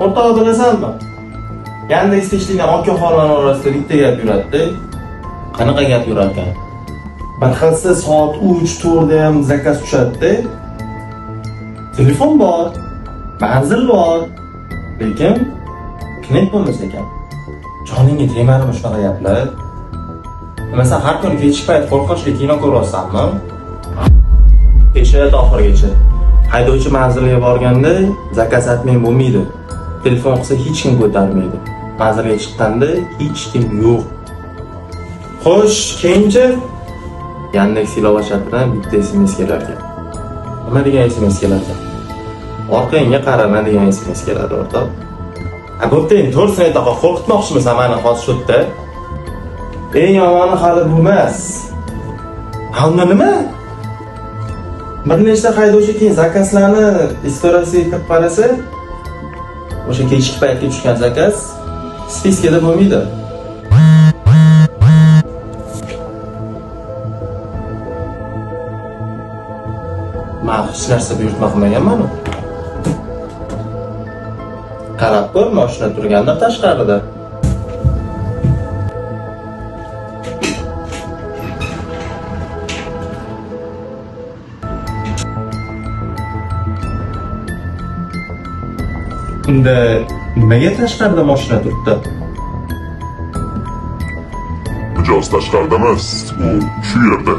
O'rtoq bilasanmi? Yandeksda ishlagan okaxonlar orasida bitta gap yuradi. Qanaqa gap yurar ekan? Bir xilsa soat 3-4 da ham zakaz tushadi. Telefon bor, manzil bor, lekin klient bo'lmas ekan. Joningga tegmadimi shunaqa gaplar? Masalan, har kuni kechki payt qo'rqinchli kino ko'ryapsanmi? Kechasi oxirigacha. Haydovchi manziliga borganda zakaz atmay bo'lmaydi. Telefon qilsa hech kim ko'tarmaydi. Manzilga chiqqanda hech kim yo'q. Xo'sh, keyinchi Yandex ilova chatidan bitta SMS kelar ekan. Nima degan SMS kelar ekan? Orqangga qarama degan SMS keladi o'rtoq. Bo'pti, endi to'g'risini aytaqa qo'rqitmoqchimisan meni hozir shu yerda? Eng yomoni hali bu emas. Unda nima? Bir nechta haydovchi keyin zakazlarni istoriyasiga kirib qarasa, o'sha kechki paytga tushgan zakaz spiskada bo'lmaydi. Men hech narsa buyurtma qilmaganman. Qarab ko'r, mashina turganda tashqarida. Unda nimaga tashqarida mashina turibdi? Mijoz tashqarida emas, u shu yerda.